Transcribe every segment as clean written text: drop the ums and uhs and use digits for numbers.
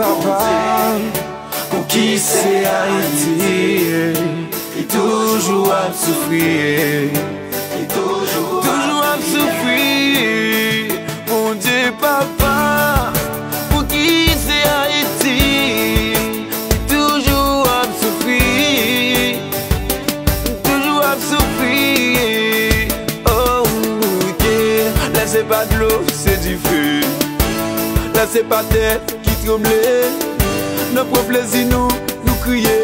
papa, pour qui c'est Haïti, et toujours à souffrir, toujours à souffrir. Mon Dieu, papa, pour qui c'est Haïti, et toujours à souffrir, toujours à souffrir. Oh, ok, là c'est pas de l'eau, c'est du feu. Là c'est pas terre qui tremble. Nos propres plaisirs nous crier.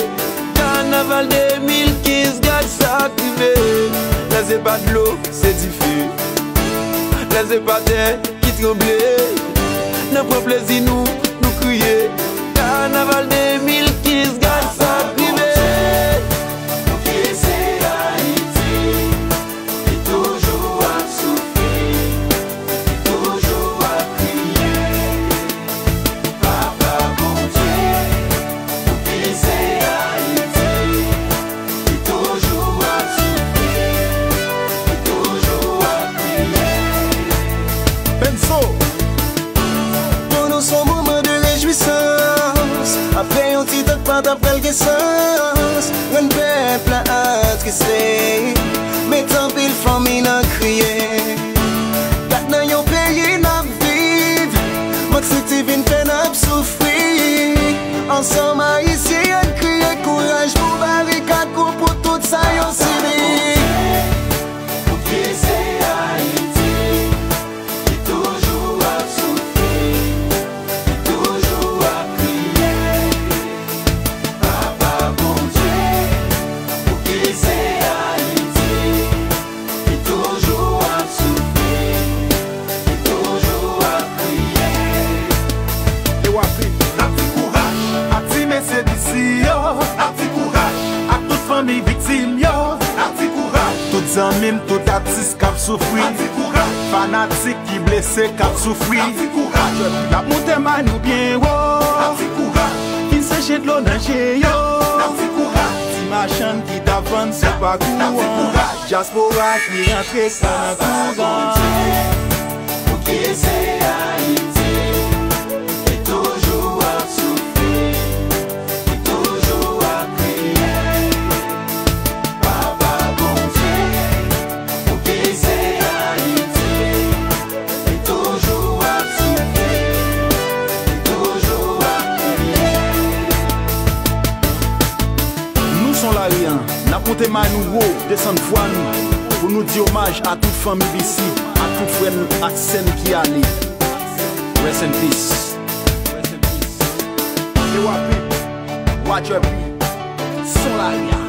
Carnaval 2015, garde ça privé. Là c'est pas de l'eau, c'est du feu. Là c'est pas terre qui tremble. Nos propres plaisirs nous crier. Carnaval 2015, garde ça privé. Pour nous, son moment de réjouissance. Après, on t'y toque pas après le sens. Un peuple attristé. Mais tant pis, famille n'a crié. Maintenant, yon pays n'a vivre. Moi, c'était une peine à souffrir. Ensemble, ici, on crie courage pour barricade, pour tout ça, yon subi. Tout zanmim, tout artiste kap soufri, fanatik qui blessé kap soufri. La monte man nou bien wo, qui seche de l'eau nan cheyo. Ti machan qui t'avance c'est pas courant, diaspora qui rentre dans courant. Pour qui c'est Haïti, et toujours à souffrir, et toujours à crier. Papa bon Dieu, pour qui c'est Haïti, et toujours à souffrir, et toujours à crier. Nous sommes là rien, n'a compté nous haut, descendre foi nous, pour nous dire hommage à toute famille ici, à tout frère à scène qui allait. Rest in peace. Watch your beat. Son là rien.